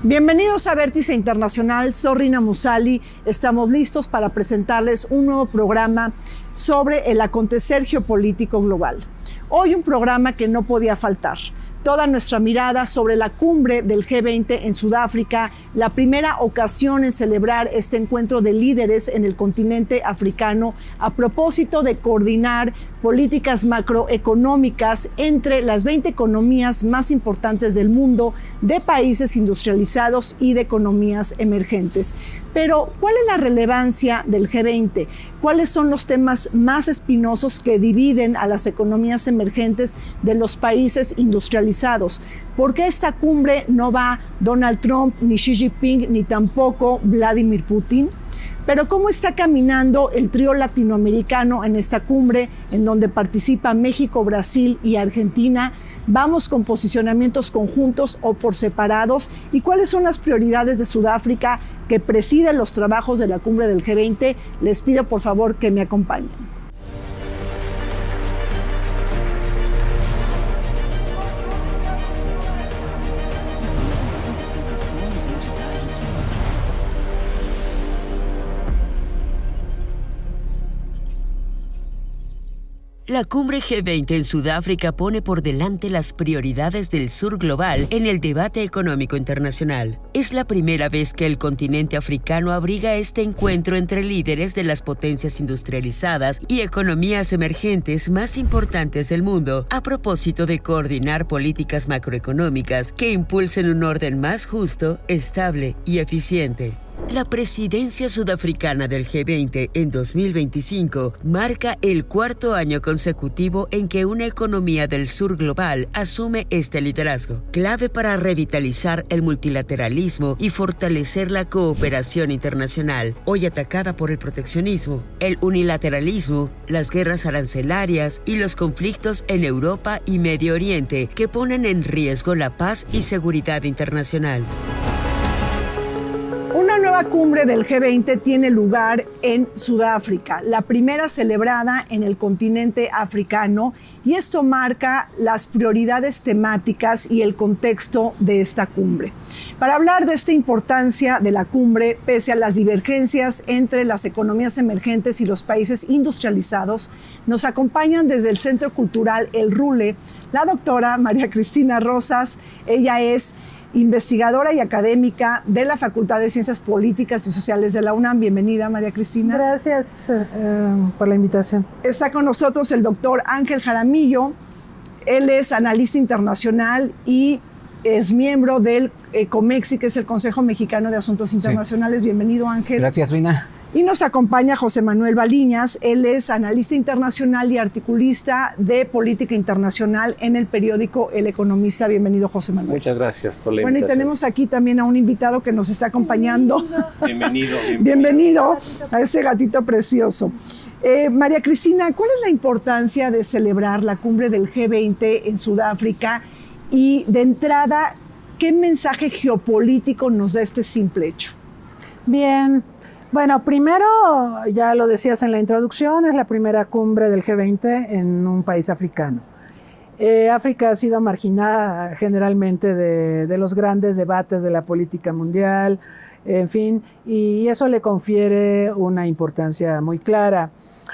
Bienvenidos a Vértice Internacional, soy Rina Musali. Estamos listos para presentarles un nuevo programa sobre el acontecer geopolítico global. Hoy un programa que no podía faltar. Toda nuestra mirada sobre la cumbre del G20 en Sudáfrica, la primera ocasión en celebrar este encuentro de líderes en el continente africano a propósito de coordinar políticas macroeconómicas entre las 20 economías más importantes del mundo, de países industrializados y de economías emergentes. Pero, ¿cuál es la relevancia del G20? ¿Cuáles son los temas más espinosos que dividen a las economías emergentes de los países industrializados? ¿Por qué esta cumbre no va Donald Trump, ni Xi Jinping, ni tampoco Vladimir Putin? Pero ¿cómo está caminando el trío latinoamericano en esta cumbre en donde participa México, Brasil y Argentina? ¿Vamos con posicionamientos conjuntos o por separados? ¿Y cuáles son las prioridades de Sudáfrica que preside los trabajos de la cumbre del G20? Les pido por favor que me acompañen. La cumbre G20 en Sudáfrica pone por delante las prioridades del sur global en el debate económico internacional. Es la primera vez que el continente africano abriga este encuentro entre líderes de las potencias industrializadas y economías emergentes más importantes del mundo, a propósito de coordinar políticas macroeconómicas que impulsen un orden más justo, estable y eficiente. La presidencia sudafricana del G20 en 2025 marca el cuarto año consecutivo en que una economía del sur global asume este liderazgo, clave para revitalizar el multilateralismo y fortalecer la cooperación internacional, hoy atacada por el proteccionismo, el unilateralismo, las guerras arancelarias y los conflictos en Europa y Medio Oriente que ponen en riesgo la paz y seguridad internacional. Una nueva cumbre del G20 tiene lugar en Sudáfrica, la primera celebrada en el continente africano, y esto marca las prioridades temáticas y el contexto de esta cumbre. Para hablar de esta importancia de la cumbre, pese a las divergencias entre las economías emergentes y los países industrializados, nos acompañan desde el Centro Cultural El Rule la doctora María Cristina Rosas. Ella es investigadora y académica de la Facultad de Ciencias Políticas y Sociales de la UNAM. Bienvenida, María Cristina. Gracias por la invitación. Está con nosotros el doctor Ángel Jaramillo. Él es analista internacional y es miembro del COMEXI, que es el Consejo Mexicano de Asuntos Internacionales. Sí. Bienvenido, Ángel. Gracias, Rina. Y nos acompaña José Manuel Baliñas. Él es analista internacional y articulista de política internacional en el periódico El Economista. Bienvenido, José Manuel. Muchas gracias por la invitación. Bueno, y tenemos aquí también a un invitado que nos está acompañando. Bienvenido. Bienvenido a este gatito precioso. María Cristina, ¿cuál es la importancia de celebrar la cumbre del G20 en Sudáfrica? Y de entrada, ¿qué mensaje geopolítico nos da este simple hecho? Bien. Bueno, primero, ya lo decías en la introducción, es la primera cumbre del G20 en un país africano. África ha sido marginada generalmente de los grandes debates de la política mundial, en fin, y eso le confiere una importancia muy clara.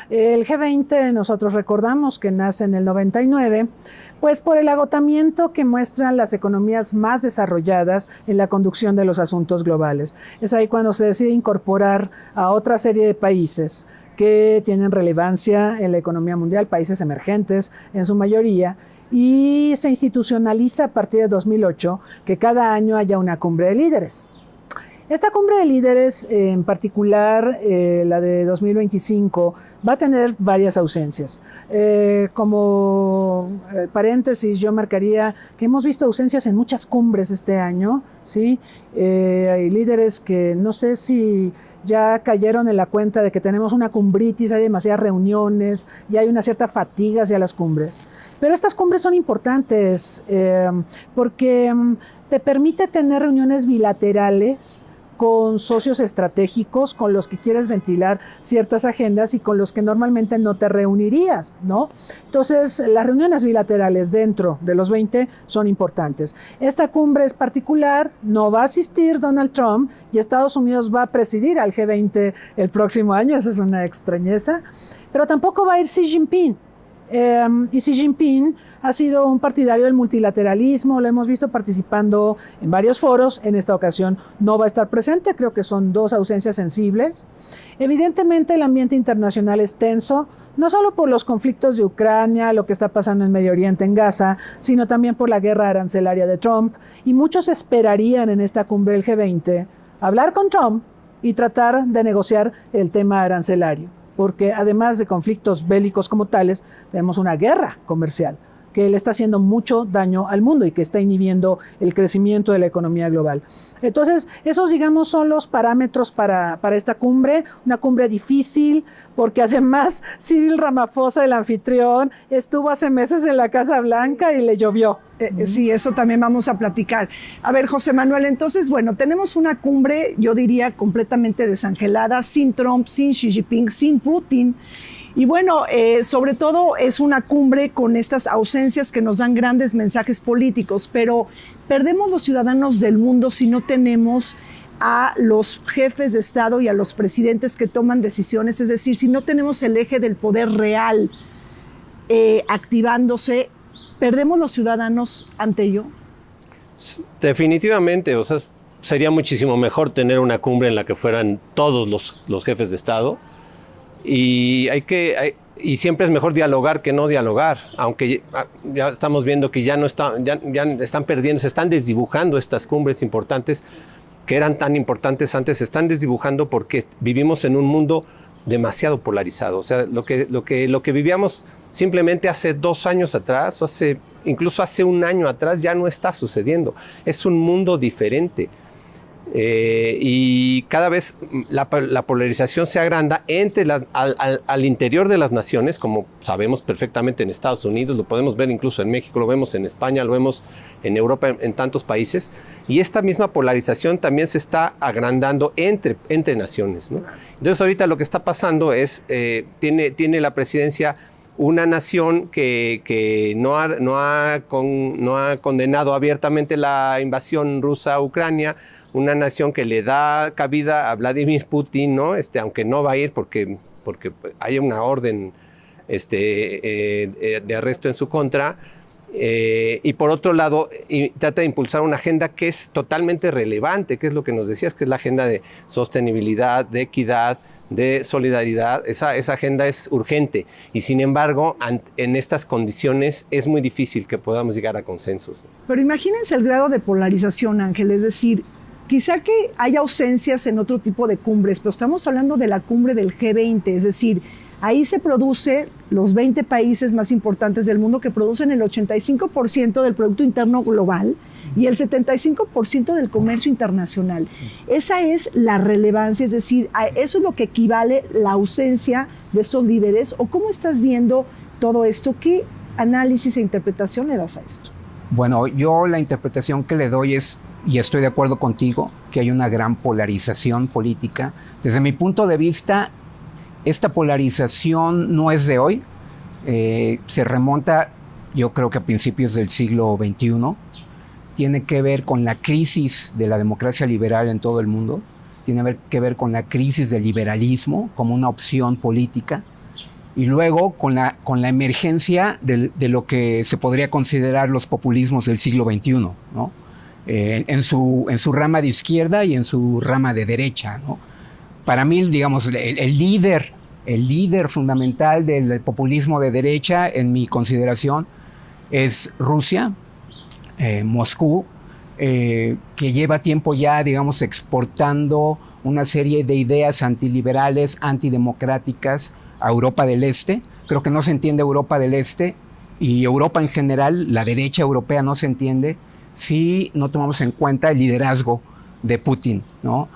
El G20, nosotros recordamos que nace en el 99, pues por el agotamiento que muestran las economías más desarrolladas en la conducción de los asuntos globales. Es ahí cuando se decide incorporar a otra serie de países que tienen relevancia en la economía mundial, países emergentes en su mayoría, y se institucionaliza a partir de 2008 que cada año haya una cumbre de líderes. Esta cumbre de líderes, en particular la de 2025, va a tener varias ausencias. Como paréntesis, yo marcaría que hemos visto ausencias en muchas cumbres este año, ¿sí? Hay líderes que no sé si ya cayeron en la cuenta de que tenemos una cumbritis, hay demasiadas reuniones y hay una cierta fatiga hacia las cumbres. Pero estas cumbres son importantes porque te permite tener reuniones bilaterales con socios estratégicos con los que quieres ventilar ciertas agendas y con los que normalmente no te reunirías, ¿no? Entonces, las reuniones bilaterales dentro de los 20 son importantes. Esta cumbre es particular, no va a asistir Donald Trump y Estados Unidos va a presidir al G20 el próximo año, esa es una extrañeza, pero tampoco va a ir Xi Jinping. Y Xi Jinping ha sido un partidario del multilateralismo, lo hemos visto participando en varios foros, en esta ocasión no va a estar presente, creo que son dos ausencias sensibles. Evidentemente el ambiente internacional es tenso, no solo por los conflictos de Ucrania, lo que está pasando en Medio Oriente, en Gaza, sino también por la guerra arancelaria de Trump, y muchos esperarían en esta cumbre del G20 hablar con Trump y tratar de negociar el tema arancelario, porque además de conflictos bélicos como tales, tenemos una guerra comercial que le está haciendo mucho daño al mundo y que está inhibiendo el crecimiento de la economía global. Entonces, esos, digamos, son los parámetros para esta cumbre, una cumbre difícil, porque además Cyril Ramaphosa, el anfitrión, estuvo hace meses en la Casa Blanca y le llovió. Sí, eso también vamos a platicar. A ver, José Manuel, entonces, bueno, tenemos una cumbre, yo diría, completamente desangelada, sin Trump, sin Xi Jinping, sin Putin. Y bueno, sobre todo es una cumbre con estas ausencias que nos dan grandes mensajes políticos, pero perdemos los ciudadanos del mundo si no tenemos a los jefes de Estado y a los presidentes que toman decisiones, es decir, si no tenemos el eje del poder real activándose, ¿perdemos los ciudadanos ante ello? Definitivamente, o sea, sería muchísimo mejor tener una cumbre en la que fueran todos los jefes de Estado. Y siempre es mejor dialogar que no dialogar, aunque ya estamos viendo que ya están perdiendo, se están desdibujando estas cumbres importantes que eran tan importantes antes, se están desdibujando porque vivimos en un mundo demasiado polarizado. O sea, lo que vivíamos simplemente hace 2 años atrás, incluso hace 1 año atrás, ya no está sucediendo. Es un mundo diferente. Y cada vez la polarización se agranda al interior de las naciones, como sabemos perfectamente en Estados Unidos, lo podemos ver incluso en México, lo vemos en España, lo vemos en Europa, en tantos países, y esta misma polarización también se está agrandando entre naciones, ¿no? Entonces ahorita lo que está pasando es, tiene la presidencia una nación que no ha condenado abiertamente la invasión rusa a Ucrania, una nación que le da cabida a Vladimir Putin, ¿no? Aunque no va a ir porque hay una orden de arresto en su contra. Y por otro lado, trata de impulsar una agenda que es totalmente relevante, que es lo que nos decías, que es la agenda de sostenibilidad, de equidad, de solidaridad. Esa agenda es urgente y sin embargo en estas condiciones es muy difícil que podamos llegar a consensos. Pero imagínense el grado de polarización, Ángel, es decir, quizá que haya ausencias en otro tipo de cumbres, pero estamos hablando de la cumbre del G20, es decir, ahí se produce los 20 países más importantes del mundo que producen el 85% del Producto Interno Global y el 75% del comercio internacional. Sí. Esa es la relevancia, es decir, a eso es lo que equivale la ausencia de estos líderes. ¿O cómo estás viendo todo esto? ¿Qué análisis e interpretación le das a esto? Bueno, yo la interpretación que le doy es, y estoy de acuerdo contigo, que hay una gran polarización política. Desde mi punto de vista, esta polarización no es de hoy, se remonta, yo creo que a principios del siglo XXI, tiene que ver con la crisis de la democracia liberal en todo el mundo, tiene que ver con la crisis del liberalismo como una opción política, y luego con la emergencia de lo que se podría considerar los populismos del siglo XXI, ¿no? En su rama de izquierda y en su rama de derecha, ¿no? Para mí, digamos, el líder fundamental del populismo de derecha, en mi consideración, es Rusia, Moscú, que lleva tiempo ya, digamos, exportando una serie de ideas antiliberales, antidemocráticas a Europa del Este. Creo que no se entiende Europa del Este y Europa en general, la derecha europea no se entiende si no tomamos en cuenta el liderazgo de Putin, ¿no?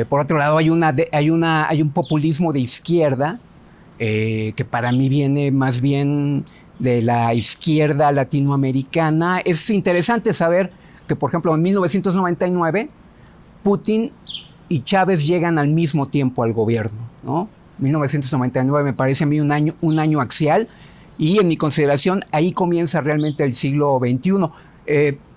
Por otro lado, hay un populismo de izquierda que para mí viene más bien de la izquierda latinoamericana. Es interesante saber que, por ejemplo, en 1999, Putin y Chávez llegan al mismo tiempo al gobierno, ¿no? 1999 me parece a mí un año axial, y en mi consideración ahí comienza realmente el siglo XXI.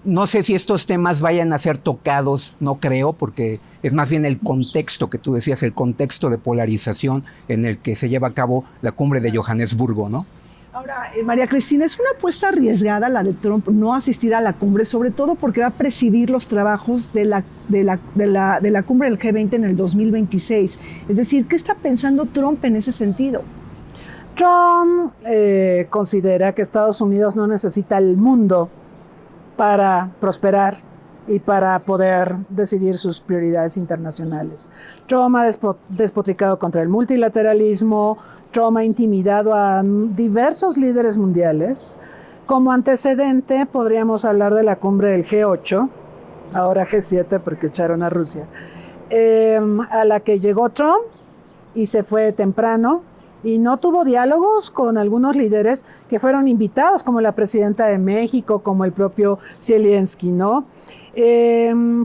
No sé si estos temas vayan a ser tocados, no creo, porque es más bien el contexto que tú decías, el contexto de polarización en el que se lleva a cabo la cumbre de Johannesburgo, ¿no? Ahora, María Cristina, es una apuesta arriesgada la de Trump no asistir a la cumbre, sobre todo porque va a presidir los trabajos de la cumbre del G20 en el 2026. Es decir, ¿qué está pensando Trump en ese sentido? Trump considera que Estados Unidos no necesita el mundo para prosperar y para poder decidir sus prioridades internacionales. Trump ha despotricado contra el multilateralismo, Trump ha intimidado a diversos líderes mundiales. Como antecedente podríamos hablar de la cumbre del G8, ahora G7 porque echaron a Rusia, a la que llegó Trump y se fue temprano, y no tuvo diálogos con algunos líderes que fueron invitados, como la presidenta de México, como el propio Zelensky, ¿no?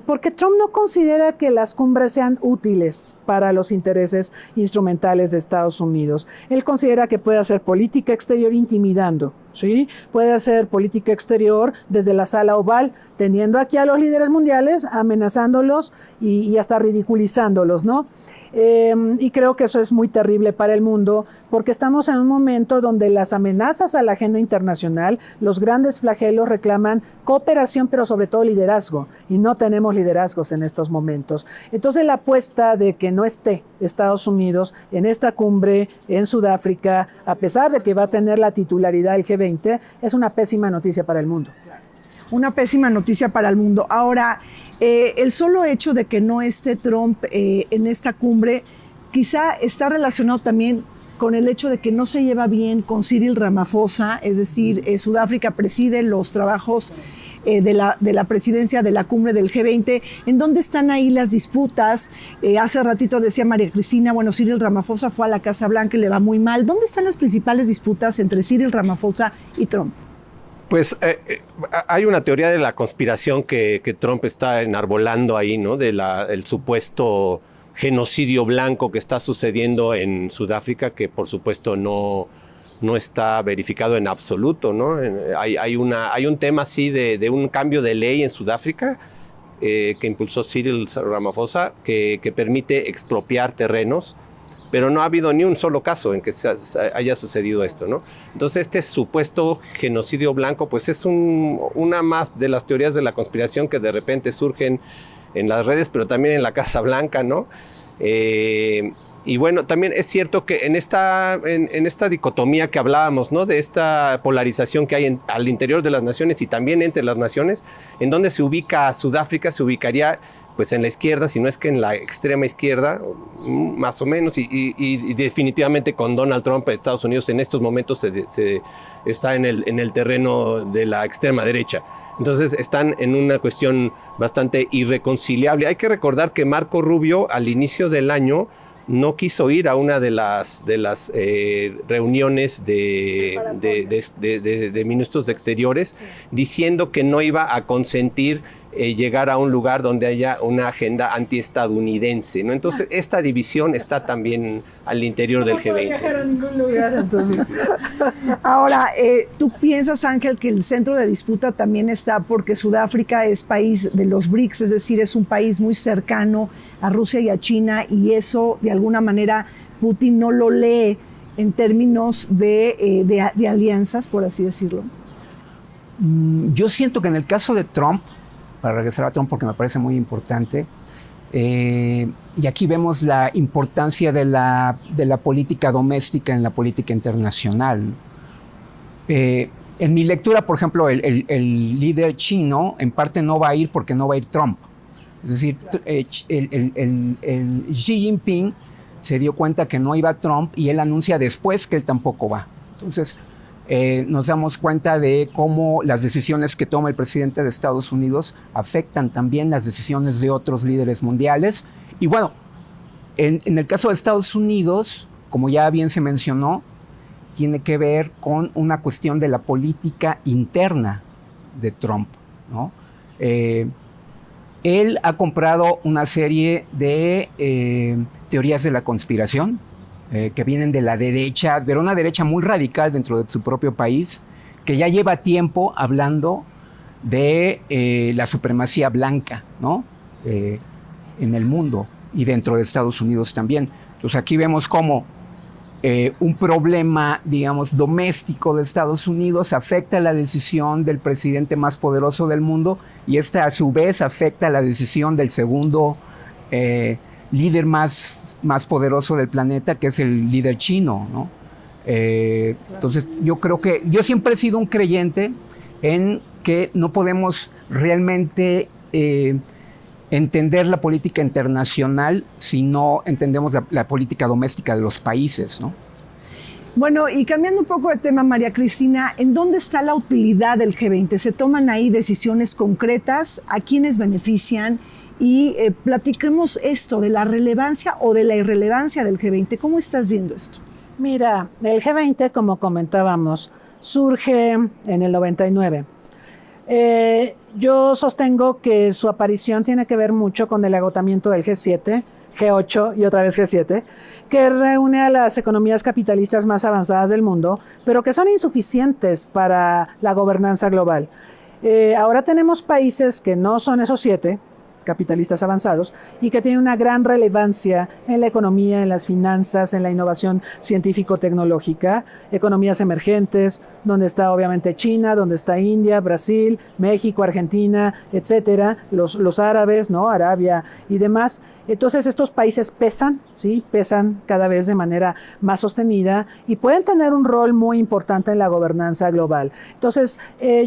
Porque Trump no considera que las cumbres sean útiles para los intereses instrumentales de Estados Unidos. Él considera que puede hacer política exterior intimidando, ¿sí? Puede hacer política exterior desde la sala oval, teniendo aquí a los líderes mundiales, amenazándolos y hasta ridiculizándolos, ¿no? Y creo que eso es muy terrible para el mundo, porque estamos en un momento donde las amenazas a la agenda internacional, los grandes flagelos reclaman cooperación, pero sobre todo liderazgo, y no tenemos liderazgos en estos momentos. Entonces la apuesta de que no esté Estados Unidos en esta cumbre en Sudáfrica, a pesar de que va a tener la titularidad del G20, es una pésima noticia para el mundo. Una pésima noticia para el mundo. Ahora, el solo hecho de que no esté Trump en esta cumbre quizá está relacionado también con el hecho de que no se lleva bien con Cyril Ramaphosa, es decir, Sudáfrica preside los trabajos de la presidencia de la cumbre del G20. ¿En dónde están ahí las disputas? Hace ratito decía María Cristina, bueno, Cyril Ramaphosa fue a la Casa Blanca y le va muy mal. ¿Dónde están las principales disputas entre Cyril Ramaphosa y Trump? Pues hay una teoría de la conspiración que Trump está enarbolando ahí, ¿no? El supuesto genocidio blanco que está sucediendo en Sudáfrica, que por supuesto no está verificado en absoluto, ¿no? Hay un tema así de un cambio de ley en Sudáfrica que impulsó Cyril Ramaphosa, que permite expropiar terrenos, pero no ha habido ni un solo caso en que haya sucedido esto, ¿no? Entonces este supuesto genocidio blanco pues es una más de las teorías de la conspiración que de repente surgen en las redes, pero también en la Casa Blanca, ¿no? Y bueno, también es cierto que en esta dicotomía que hablábamos, ¿no? De esta polarización que hay al interior de las naciones y también entre las naciones, en donde se ubica Sudáfrica, se ubicaría pues en la izquierda, si no es que en la extrema izquierda, más o menos, y definitivamente con Donald Trump, Estados Unidos en estos momentos se está en el terreno de la extrema derecha. Entonces están en una cuestión bastante irreconciliable. Hay que recordar que Marco Rubio al inicio del año no quiso ir a una de las reuniones de ministros de Exteriores, sí, diciendo que no iba a consentir llegar a un lugar donde haya una agenda antiestadounidense, ¿no? Entonces, esta división está también al interior del G20. No viajar a ningún lugar, entonces. Ahora, ¿tú piensas, Ángel, que el centro de disputa también está porque Sudáfrica es país de los BRICS, es decir, es un país muy cercano a Rusia y a China, y eso, de alguna manera, Putin no lo lee en términos de alianzas, por así decirlo? Yo siento que en el caso de Trump, para regresar a Trump porque me parece muy importante, y aquí vemos la importancia de la política doméstica en la política internacional. En mi lectura, por ejemplo, el líder chino en parte no va a ir porque no va a ir Trump. Es decir, el Xi Jinping se dio cuenta que no iba Trump y él anuncia después que él tampoco va. Entonces, nos damos cuenta de cómo las decisiones que toma el presidente de Estados Unidos afectan también las decisiones de otros líderes mundiales. Y bueno, en el caso de Estados Unidos, como ya bien se mencionó, tiene que ver con una cuestión de la política interna de Trump, ¿no? él ha comprado una serie de teorías de la conspiración que vienen de la derecha, pero una derecha muy radical dentro de su propio país, que ya lleva tiempo hablando de la supremacía blanca, ¿no? En el mundo y dentro de Estados Unidos también. Entonces aquí vemos cómo un problema, digamos, doméstico de Estados Unidos afecta la decisión del presidente más poderoso del mundo, y esta a su vez afecta la decisión del segundo líder más poderoso del planeta, que es el líder chino, ¿no? Entonces yo creo que yo siempre he sido un creyente en que no podemos realmente entender la política internacional si no entendemos la política doméstica de los países, ¿no? Bueno, y cambiando un poco de tema, María Cristina, ¿en dónde está la utilidad del G20? ¿Se toman ahí decisiones concretas? ¿A quiénes benefician? Y platiquemos esto de la relevancia o de la irrelevancia del G20. ¿Cómo estás viendo esto? Mira, el G20, como comentábamos, surge en el 99. Yo sostengo que su aparición tiene que ver mucho con el agotamiento del G7, G8 y otra vez G7, que reúne a las economías capitalistas más avanzadas del mundo, pero que son insuficientes para la gobernanza global. Ahora tenemos países que no son esos 7 capitalistas avanzados y que tienen una gran relevancia en la economía, en las finanzas, en la innovación científico-tecnológica, economías emergentes, donde está obviamente China, donde está India, Brasil, México, Argentina, etcétera, los árabes, ¿no? Arabia y demás. Entonces estos países pesan, ¿sí? Pesan cada vez de manera más sostenida y pueden tener un rol muy importante en la gobernanza global. Entonces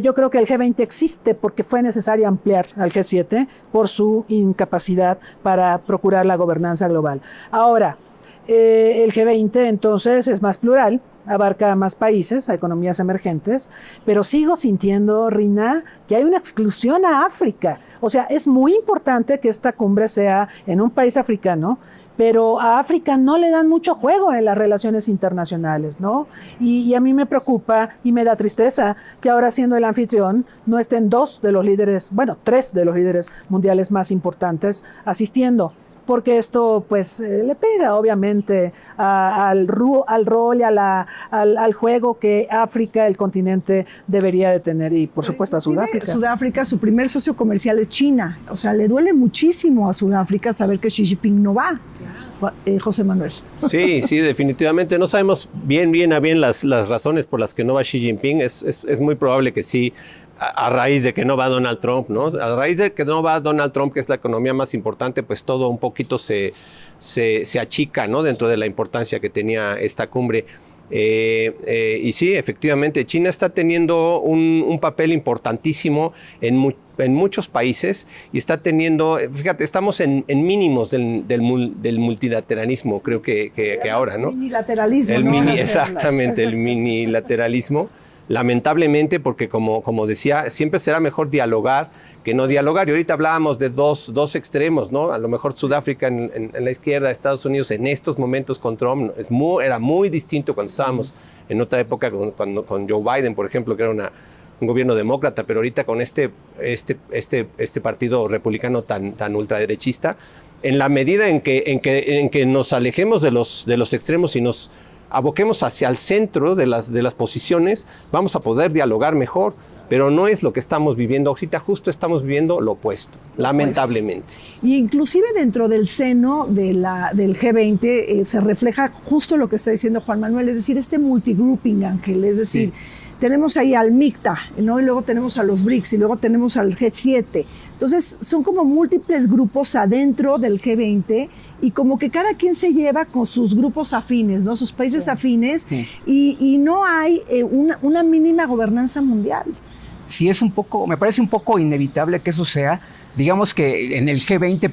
yo creo que el G20 existe porque fue necesario ampliar al G7 por su incapacidad para procurar la gobernanza global. Ahora, el G20 entonces es más plural, abarca más países, a economías emergentes, pero sigo sintiendo, Rina, que hay una exclusión a África. O sea, es muy importante que esta cumbre sea en un país africano, pero a África no le dan mucho juego en las relaciones internacionales, ¿no? Y a mí me preocupa y me da tristeza que ahora, siendo el anfitrión, no estén 2 de los líderes, bueno, 3 de los líderes mundiales más importantes asistiendo, porque esto pues le pega obviamente al rol y al juego que África, el continente, debería de tener, y por supuesto a Sudáfrica. Sudáfrica, su primer socio comercial es China. O sea, le duele muchísimo a Sudáfrica saber que Xi Jinping no va. José Manuel. Sí, definitivamente. No sabemos bien las razones por las que no va Xi Jinping. Es muy probable que sí, a raíz de que no va Donald Trump, ¿no? A raíz de que no va Donald Trump, que es la economía más importante, pues todo un poquito se achica, ¿no? Dentro de la importancia que tenía esta cumbre. Y sí, efectivamente, China está teniendo un papel importantísimo en muchos países y está teniendo, fíjate, estamos en mínimos del multilateralismo, creo que ahora, ¿no? Minilateralismo. Exactamente, el minilateralismo. Lamentablemente, porque como decía, siempre será mejor dialogar que no dialogar. Y ahorita hablábamos de dos extremos, ¿no? A lo mejor Sudáfrica en la izquierda, Estados Unidos en estos momentos con Trump era muy distinto cuando estábamos en otra época con Joe Biden, por ejemplo, que era un gobierno demócrata, pero ahorita con este partido republicano tan ultraderechista, en la medida en que nos alejemos de los extremos y nos aboquemos hacia el centro de las posiciones, vamos a poder dialogar mejor, pero no es lo que estamos viviendo. Ahorita justo estamos viviendo lo opuesto, lamentablemente. Y inclusive dentro del seno del G20 se refleja justo lo que está diciendo Juan Manuel, es decir, este multigrouping, Ángel, es decir, tenemos ahí al MICTA, ¿no? Y luego tenemos a los BRICS y luego tenemos al G7. Entonces son como múltiples grupos adentro del G20 y como que cada quien se lleva con sus grupos afines, ¿no? Sus países afines y no hay una mínima gobernanza mundial. Sí, me parece un poco inevitable que eso sea. Digamos que en el G20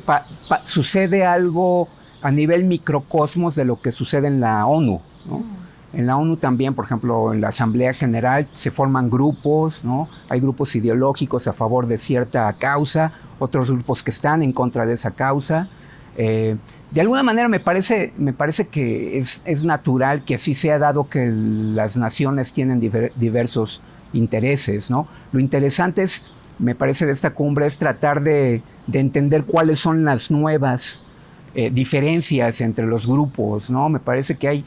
sucede algo a nivel microcosmos de lo que sucede en la ONU, ¿no? En la ONU también, por ejemplo, en la Asamblea General se forman grupos, ¿no? Hay grupos ideológicos a favor de cierta causa, otros grupos que están en contra de esa causa. De alguna manera me parece que es natural que así sea, dado que las naciones tienen diversos intereses, ¿no? Lo interesante es me parece, de esta cumbre es tratar de entender cuáles son las nuevas diferencias entre los grupos, ¿no? Me parece que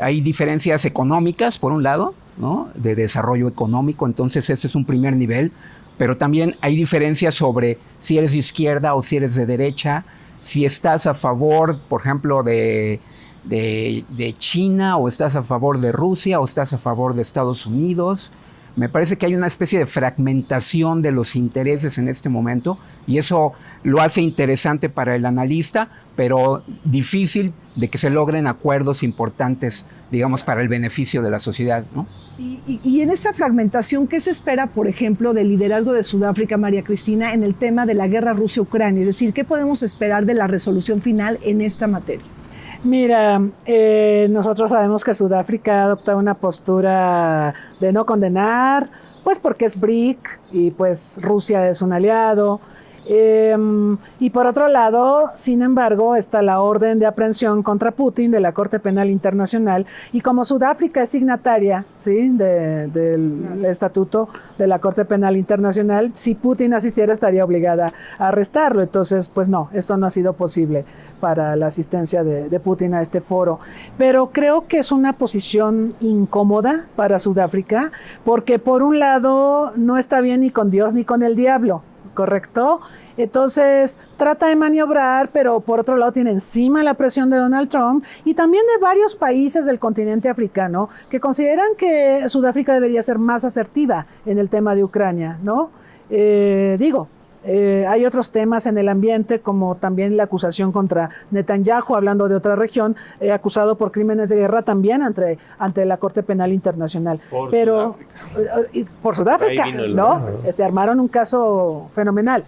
hay diferencias económicas, por un lado, ¿no? De desarrollo económico, entonces ese es un primer nivel, pero también hay diferencias sobre si eres de izquierda o si eres de derecha, si estás a favor, por ejemplo, de China, o estás a favor de Rusia, o estás a favor de Estados Unidos. Me parece que hay una especie de fragmentación de los intereses en este momento, y eso lo hace interesante para el analista, pero difícil de que se logren acuerdos importantes, digamos, para el beneficio de la sociedad, ¿no? Y en esta fragmentación, ¿qué se espera, por ejemplo, del liderazgo de Sudáfrica, María Cristina, en el tema de la guerra Rusia-Ucrania? Es decir, ¿qué podemos esperar de la resolución final en esta materia? Mira, nosotros sabemos que Sudáfrica adopta una postura de no condenar, pues porque es BRIC y pues Rusia es un aliado. Y por otro lado, sin embargo, está la orden de aprehensión contra Putin de la Corte Penal Internacional, y como Sudáfrica es signataria, ¿sí?, del estatuto de la Corte Penal Internacional, si Putin asistiera estaría obligada a arrestarlo. Entonces, pues no, esto no ha sido posible para la asistencia de Putin a este foro. Pero creo que es una posición incómoda para Sudáfrica, porque por un lado no está bien ni con Dios ni con el diablo, ¿correcto? Entonces trata de maniobrar, pero por otro lado tiene encima la presión de Donald Trump y también de varios países del continente africano que consideran que Sudáfrica debería ser más asertiva en el tema de Ucrania, ¿no? Hay otros temas en el ambiente, como también la acusación contra Netanyahu, hablando de otra región, acusado por crímenes de guerra también ante la Corte Penal Internacional. Por Sudáfrica, ¿no? Armaron un caso fenomenal,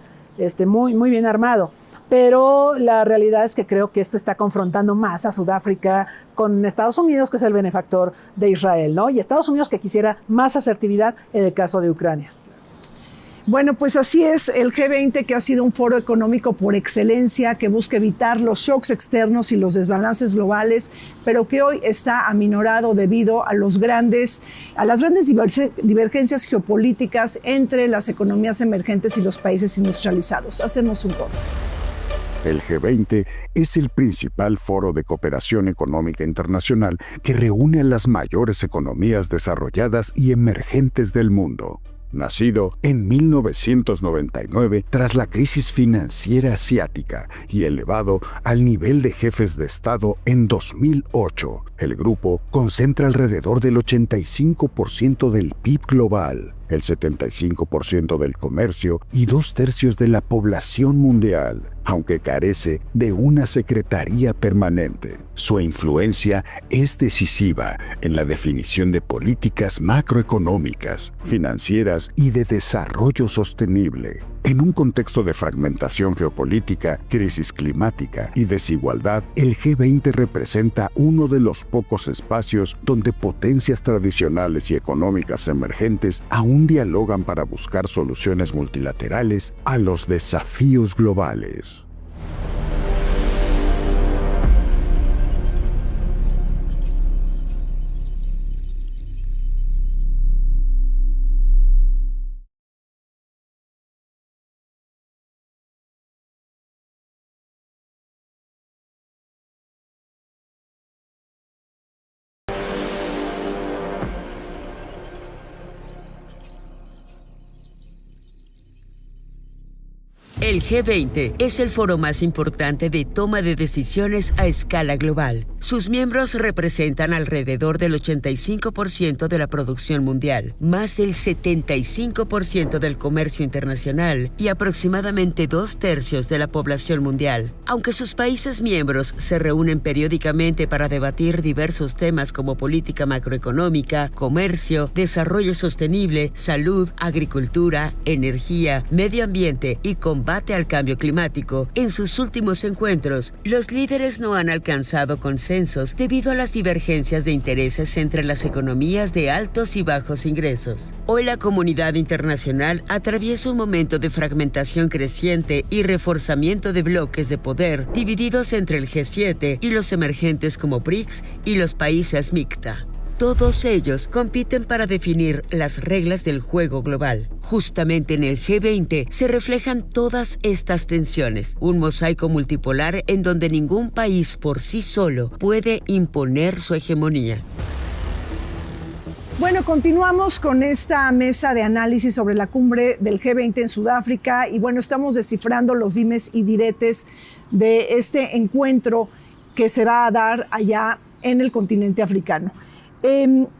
muy bien armado. Pero la realidad es que creo que esto está confrontando más a Sudáfrica con Estados Unidos, que es el benefactor de Israel, ¿no? Y Estados Unidos, que quisiera más asertividad en el caso de Ucrania. Bueno, pues así es el G20, que ha sido un foro económico por excelencia, que busca evitar los shocks externos y los desbalances globales, pero que hoy está aminorado debido a las grandes divergencias geopolíticas entre las economías emergentes y los países industrializados. Hacemos un corte. El G20 es el principal foro de cooperación económica internacional que reúne a las mayores economías desarrolladas y emergentes del mundo. Nacido en 1999 tras la crisis financiera asiática y elevado al nivel de jefes de Estado en 2008, el grupo concentra alrededor del 85% del PIB global, el 75% del comercio y 2/3 de la población mundial, aunque carece de una secretaría permanente. Su influencia es decisiva en la definición de políticas macroeconómicas, financieras y de desarrollo sostenible. En un contexto de fragmentación geopolítica, crisis climática y desigualdad, el G20 representa uno de los pocos espacios donde potencias tradicionales y económicas emergentes aún dialogan para buscar soluciones multilaterales a los desafíos globales. El G20 es el foro más importante de toma de decisiones a escala global. Sus miembros representan alrededor del 85% de la producción mundial, más del 75% del comercio internacional y aproximadamente 2/3 de la población mundial. Aunque sus países miembros se reúnen periódicamente para debatir diversos temas como política macroeconómica, comercio, desarrollo sostenible, salud, agricultura, energía, medio ambiente y combate al cambio climático, en sus últimos encuentros, los líderes no han alcanzado consensos debido a las divergencias de intereses entre las economías de altos y bajos ingresos. Hoy la comunidad internacional atraviesa un momento de fragmentación creciente y reforzamiento de bloques de poder divididos entre el G7 y los emergentes como BRICS y los países MICTA. Todos ellos compiten para definir las reglas del juego global. Justamente en el G20 se reflejan todas estas tensiones, un mosaico multipolar en donde ningún país por sí solo puede imponer su hegemonía. Bueno, continuamos con esta mesa de análisis sobre la cumbre del G20 en Sudáfrica y bueno, estamos descifrando los dimes y diretes de este encuentro que se va a dar allá en el continente africano.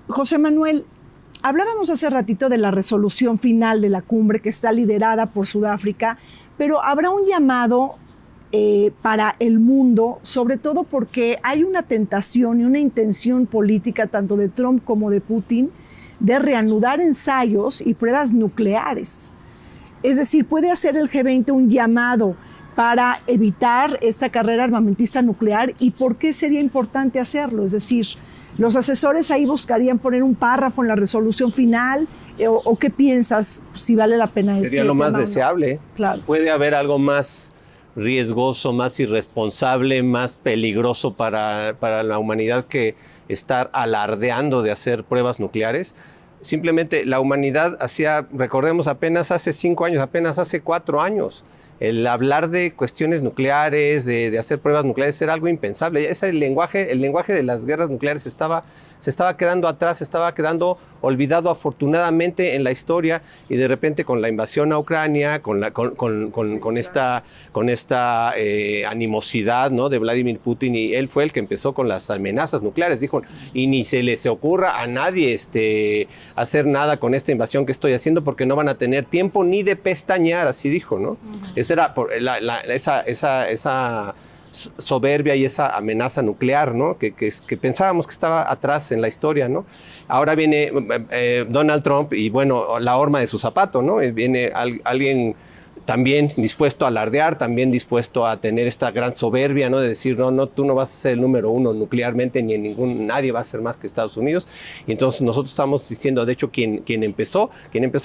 José Manuel, hablábamos hace ratito de la resolución final de la cumbre que está liderada por Sudáfrica, pero habrá un llamado para el mundo, sobre todo porque hay una tentación y una intención política tanto de Trump como de Putin de reanudar ensayos y pruebas nucleares. Es decir, puede hacer el G20 un llamado para evitar esta carrera armamentista nuclear y por qué sería importante hacerlo. Es decir, los asesores ahí buscarían poner un párrafo en la resolución final o qué piensas si vale la pena sería lo más deseable. Claro. Puede haber algo más riesgoso, más irresponsable, más peligroso para la humanidad que estar alardeando de hacer pruebas nucleares. Simplemente la humanidad hacía, recordemos, apenas hace 5 años, apenas hace 4 años, el hablar de cuestiones nucleares, de hacer pruebas nucleares era algo impensable. El lenguaje de las guerras nucleares se estaba quedando atrás, se estaba quedando olvidado afortunadamente en la historia y de repente con la invasión a Ucrania, con esta animosidad, ¿no?, de Vladimir Putin, y él fue el que empezó con las amenazas nucleares. Dijo, y ni se les ocurra a nadie hacer nada con esta invasión que estoy haciendo porque no van a tener tiempo ni de pestañear, así dijo, ¿no? Esa era esa soberbia y esa amenaza nuclear, ¿no?, que pensábamos que estaba atrás en la historia, ¿no? Ahora viene Donald Trump y, bueno, la horma de su zapato, ¿no? Viene alguien también dispuesto a alardear, también dispuesto a tener esta gran soberbia, ¿no?, de decir, no, tú no vas a ser el número 1 nuclearmente, nadie va a ser más que Estados Unidos. Y entonces nosotros estamos diciendo, de hecho, quien empezó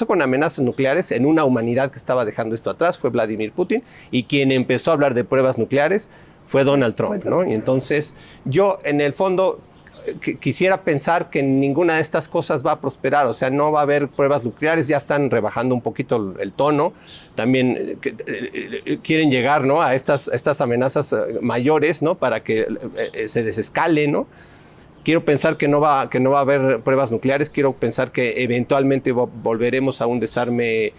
con amenazas nucleares en una humanidad que estaba dejando esto atrás fue Vladimir Putin, y quien empezó a hablar de pruebas nucleares fue Donald Trump, ¿no? Y entonces yo, en el fondo, quisiera pensar que ninguna de estas cosas va a prosperar, o sea, no va a haber pruebas nucleares, ya están rebajando un poquito el tono, también quieren llegar, ¿no?, a estas amenazas mayores, ¿no?, para que se desescale, ¿no? Quiero pensar que no va a haber pruebas nucleares, quiero pensar que eventualmente volveremos a un desarme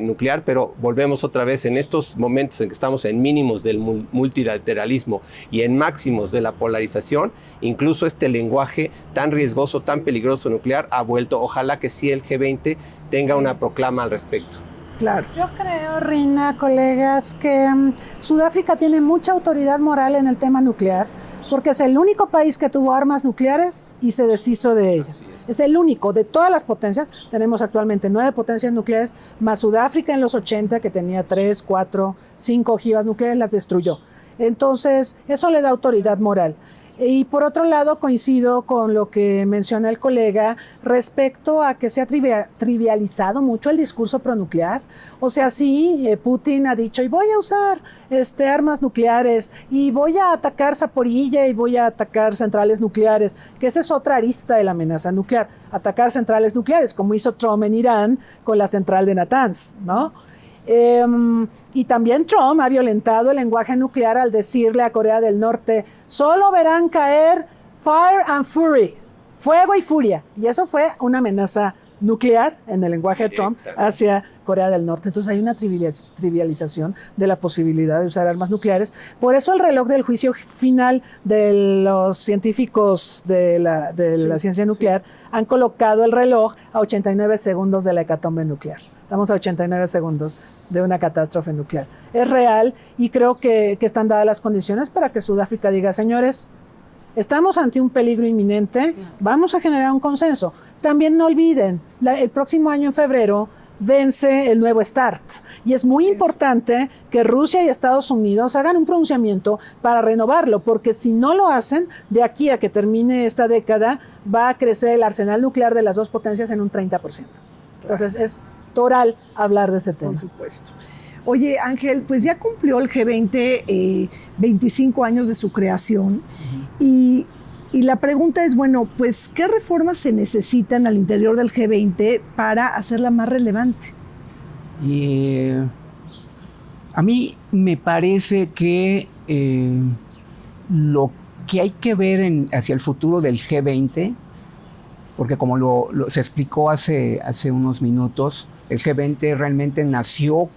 nuclear, pero volvemos otra vez en estos momentos en que estamos en mínimos del multilateralismo y en máximos de la polarización. Incluso este lenguaje tan riesgoso, tan peligroso nuclear ha vuelto. Ojalá que sí el G20 tenga una proclama al respecto. Claro. Yo creo, Rina, colegas, que Sudáfrica tiene mucha autoridad moral en el tema nuclear, porque es el único país que tuvo armas nucleares y se deshizo de ellas. Es el único de todas las potencias. Tenemos actualmente 9 potencias nucleares, más Sudáfrica en los 80, que tenía 3, 4, 5 ojivas nucleares, las destruyó. Entonces, eso le da autoridad moral. Y por otro lado, coincido con lo que menciona el colega respecto a que se ha trivializado mucho el discurso pronuclear. O sea, sí, Putin ha dicho, y voy a usar armas nucleares, y voy a atacar Zaporilla, y voy a atacar centrales nucleares, que esa es otra arista de la amenaza nuclear. Atacar centrales nucleares, como hizo Trump en Irán con la central de Natanz, ¿no? Y también Trump ha violentado el lenguaje nuclear al decirle a Corea del Norte, solo verán caer fire and fury, fuego y furia. Y eso fue una amenaza nuclear en el lenguaje de Trump hacia Corea del Norte. Entonces hay una trivialización de la posibilidad de usar armas nucleares. Por eso el reloj del juicio final de los científicos de la ciencia nuclear han colocado el reloj a 89 segundos de la hecatombe nuclear. Estamos a 89 segundos de una catástrofe nuclear. Es real y creo que están dadas las condiciones para que Sudáfrica diga, señores, estamos ante un peligro inminente, vamos a generar un consenso. También no olviden, el próximo año en febrero vence el nuevo START y es muy importante que Rusia y Estados Unidos hagan un pronunciamiento para renovarlo, porque si no lo hacen, de aquí a que termine esta década va a crecer el arsenal nuclear de las dos potencias en un 30%. Entonces es toral hablar de ese tema. Por supuesto. Oye, Ángel, pues ya cumplió el G20 25 años de su creación y Y la pregunta es, bueno, pues, ¿qué reformas se necesitan al interior del G20 para hacerla más relevante? Y a mí me parece que lo que hay que ver hacia el futuro del G20, porque como se explicó hace unos minutos, el G20 realmente nació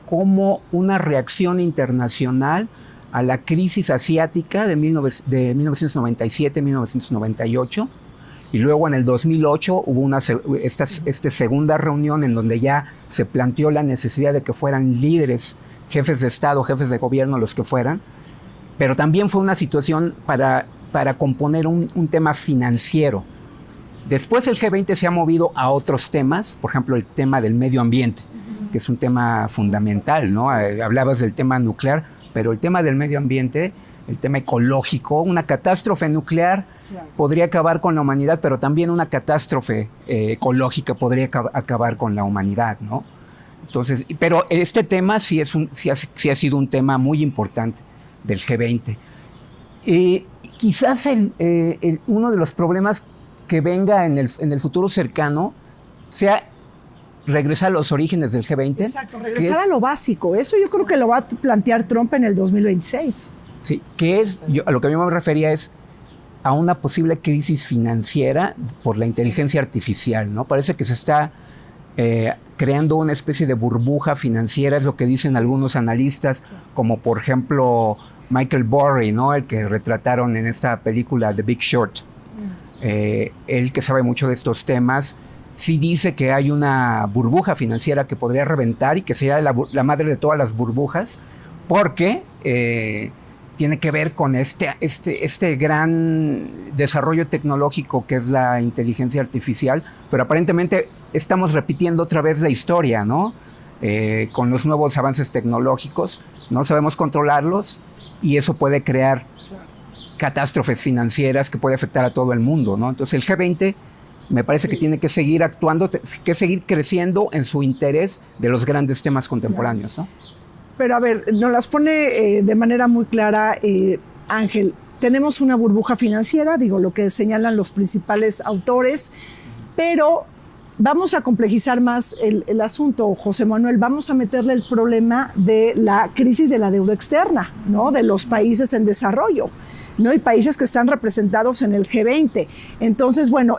como una reacción internacional a la crisis asiática de 1997-1998, y luego en el 2008 hubo esta segunda reunión en donde ya se planteó la necesidad de que fueran líderes, jefes de Estado, jefes de gobierno, los que fueran, pero también fue una situación para componer un tema financiero. Después el G20 se ha movido a otros temas, por ejemplo el tema del medio ambiente, que es un tema fundamental, ¿no? Hablabas del tema nuclear, pero el tema del medio ambiente, el tema ecológico, una catástrofe nuclear podría acabar con la humanidad, pero también una catástrofe ecológica podría acabar con la humanidad, ¿no? Entonces, pero este tema sí ha sido un tema muy importante del G20. Quizás uno de los problemas que venga en el futuro cercano sea regresar a los orígenes del G20. Exacto, regresar a lo básico. Eso yo creo que lo va a plantear Trump en el 2026. Sí, a lo que yo me refería es a una posible crisis financiera por la inteligencia artificial, ¿no? Parece que se está creando una especie de burbuja financiera, es lo que dicen algunos analistas, como por ejemplo Michael Burry, ¿no? El que retrataron en esta película The Big Short. Él, que sabe mucho de estos temas, sí dice que hay una burbuja financiera que podría reventar y que sería la madre de todas las burbujas, porque tiene que ver con este gran desarrollo tecnológico que es la inteligencia artificial, pero aparentemente estamos repitiendo otra vez la historia, ¿no? Con los nuevos avances tecnológicos, no sabemos controlarlos y eso puede crear catástrofes financieras que puede afectar a todo el mundo, ¿no? Entonces el G20 me parece que tiene que seguir actuando, que seguir creciendo en su interés de los grandes temas contemporáneos, ¿no? Pero a ver, nos las pone de manera muy clara Ángel. Tenemos una burbuja financiera, digo, lo que señalan los principales autores, pero vamos a complejizar más el asunto, José Manuel. Vamos a meterle el problema de la crisis de la deuda externa, ¿no? De los países en desarrollo, ¿no? Y países que están representados en el G20. Entonces, bueno,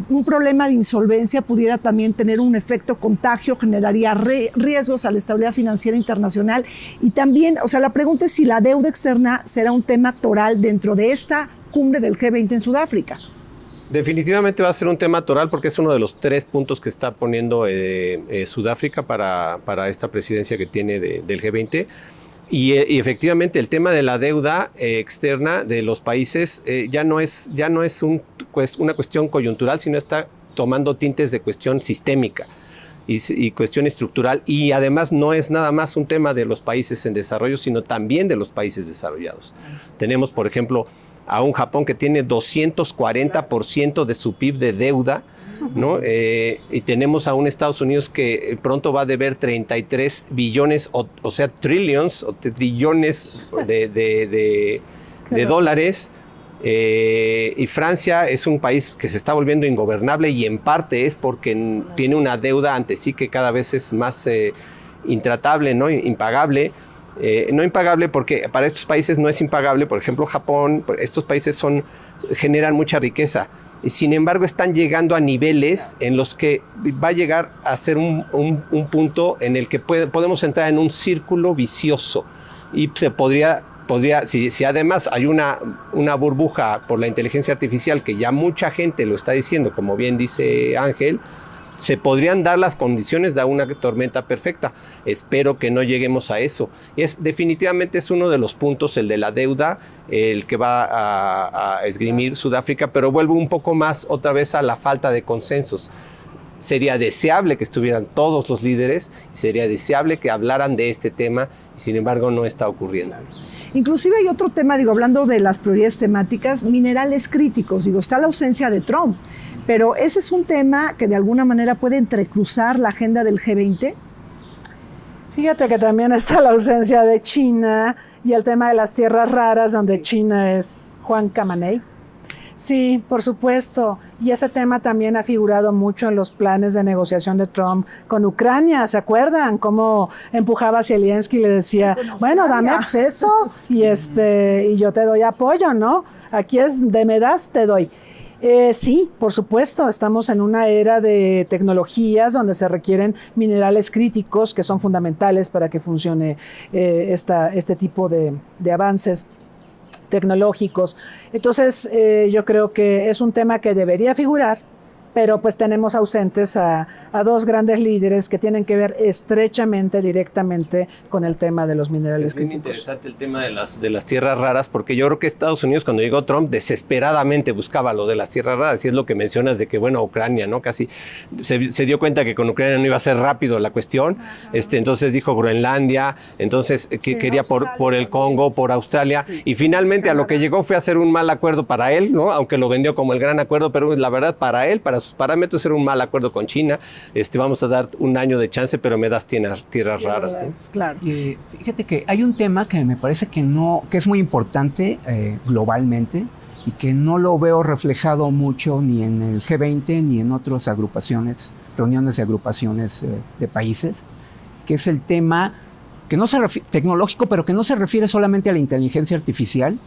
un problema de insolvencia pudiera también tener un efecto contagio, generaría riesgos a la estabilidad financiera internacional. Y también, o sea, la pregunta es si la deuda externa será un tema toral dentro de esta cumbre del G20 en Sudáfrica. Definitivamente va a ser un tema toral porque es uno de los 3 puntos que está poniendo Sudáfrica para esta presidencia que tiene del G20. Y efectivamente el tema de la deuda externa de los países ya no es una cuestión coyuntural, sino está tomando tintes de cuestión sistémica y cuestión estructural. Y además no es nada más un tema de los países en desarrollo, sino también de los países desarrollados. Tenemos, por ejemplo, a un Japón que tiene 240% de su PIB de deuda, ¿no? Y tenemos a un Estados Unidos que pronto va a deber 33 billones, o sea, trillions o trillones de dólares. Y Francia es un país que se está volviendo ingobernable y en parte es porque tiene una deuda ante sí que cada vez es más intratable, ¿no? Impagable. No impagable porque para estos países no es impagable, por ejemplo Japón, estos países generan mucha riqueza y sin embargo están llegando a niveles en los que va a llegar a ser un punto en el que podemos entrar en un círculo vicioso y se podría si además hay una burbuja por la inteligencia artificial que ya mucha gente lo está diciendo, como bien dice Ángel, se podrían dar las condiciones de una tormenta perfecta. Espero que no lleguemos a eso. Definitivamente es uno de los puntos, el de la deuda, el que va a esgrimir Sudáfrica, pero vuelvo un poco más otra vez a la falta de consensos. Sería deseable que estuvieran todos los líderes, sería deseable que hablaran de este tema, y sin embargo no está ocurriendo. Inclusive hay otro tema, hablando de las prioridades temáticas, minerales críticos, está la ausencia de Trump, pero ese es un tema que de alguna manera puede entrecruzar la agenda del G20. Fíjate que también está la ausencia de China y el tema de las tierras raras, donde China es Juan Camaney. Sí, por supuesto. Y ese tema también ha figurado mucho en los planes de negociación de Trump con Ucrania. ¿Se acuerdan? Cómo empujaba a Zelensky y le decía, bueno, dame acceso y yo te doy apoyo, ¿no? Aquí es de me das, te doy. Sí, por supuesto, estamos en una era de tecnologías donde se requieren minerales críticos que son fundamentales para que funcione este tipo de avances tecnológicos. Entonces, yo creo que es un tema que debería figurar, pero pues tenemos ausentes a dos grandes líderes que tienen que ver estrechamente, directamente con el tema de los minerales críticos. Es bien interesante el tema de las tierras raras, porque yo creo que Estados Unidos, cuando llegó Trump, desesperadamente buscaba lo de las tierras raras, y es lo que mencionas de que, bueno, Ucrania, ¿no? Casi se dio cuenta que con Ucrania no iba a ser rápido la cuestión, entonces dijo Groenlandia, entonces quería por el Congo, por Australia, y finalmente a lo que llegó fue a hacer un mal acuerdo para él, ¿no? Aunque lo vendió como el gran acuerdo, pero la verdad para él, para sus parámetros era un mal acuerdo con China. Vamos a dar un año de chance, pero me das tierras raras, ¿no? Claro. Fíjate que hay un tema que me parece que es muy importante globalmente y que no lo veo reflejado mucho ni en el G20 ni en otras reuniones de agrupaciones de países, que es el tema que no tecnológico, pero que no se refiere solamente a la inteligencia artificial,